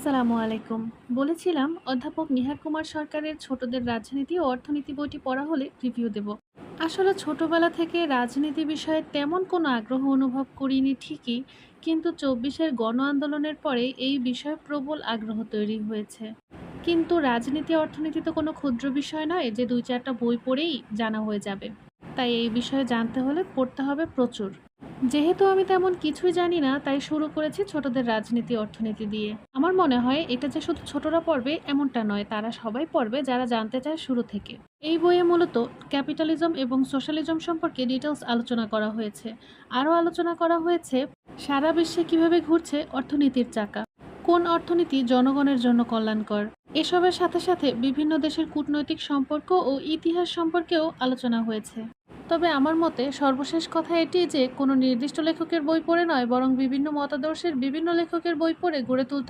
আসসালামু আলাইকুম। বলেছিলাম অধ্যাপক নিহার কুমার সরকারের ছোটদের রাজনীতি ও অর্থনীতি বইটি পড়া হলে রিভিউ দেব। আসলে ছোটবেলা থেকে রাজনীতি বিষয়ে তেমন কোনো আগ্রহ অনুভব করিনি ঠিকই, কিন্তু ২৪-এর গণ আন্দোলনের পরে এই বিষয়ে প্রবল আগ্রহ তৈরি হয়েছে। কিন্তু রাজনীতি অর্থনীতি তো কোনো ক্ষুদ্র বিষয় নয় যে ২-৪টা বই পড়েই জানা হয়ে যাবে। তাই এই বিষয়ে জানতে হলে পড়তে হবে প্রচুর। যেহেতু আমি তেমন কিছুই জানি না, তাই শুরু করেছি ছোটদের রাজনীতি অর্থনীতি দিয়ে। আমার মনে হয় এটা যে শুধু ছোটরা পড়বে এমনটা নয়, তারা সবাই পড়বে যারা জানতে চায় শুরু থেকে। এই বইয়ে মূলত ক্যাপিটালিজম এবং সোশ্যালিজম সম্পর্কে ডিটেলস আলোচনা করা হয়েছে। আরও আলোচনা করা হয়েছে সারা বিশ্বে কিভাবে ঘুরছে অর্থনীতির চাকা, কোন অর্থনীতি জনগণের জন্য কল্যাণকর। এসবের সাথে সাথে বিভিন্ন দেশের কূটনৈতিক সম্পর্ক ও ইতিহাস সম্পর্কেও আলোচনা হয়েছে। তবে আমার মতে সর্বশেষ কথা এটি যে কোনো নির্দিষ্ট লেখকের বই পড়ে নয়, বরং বিভিন্ন মতাদর্শের বিভিন্ন লেখকের বই পড়ে গড়ে তুলতে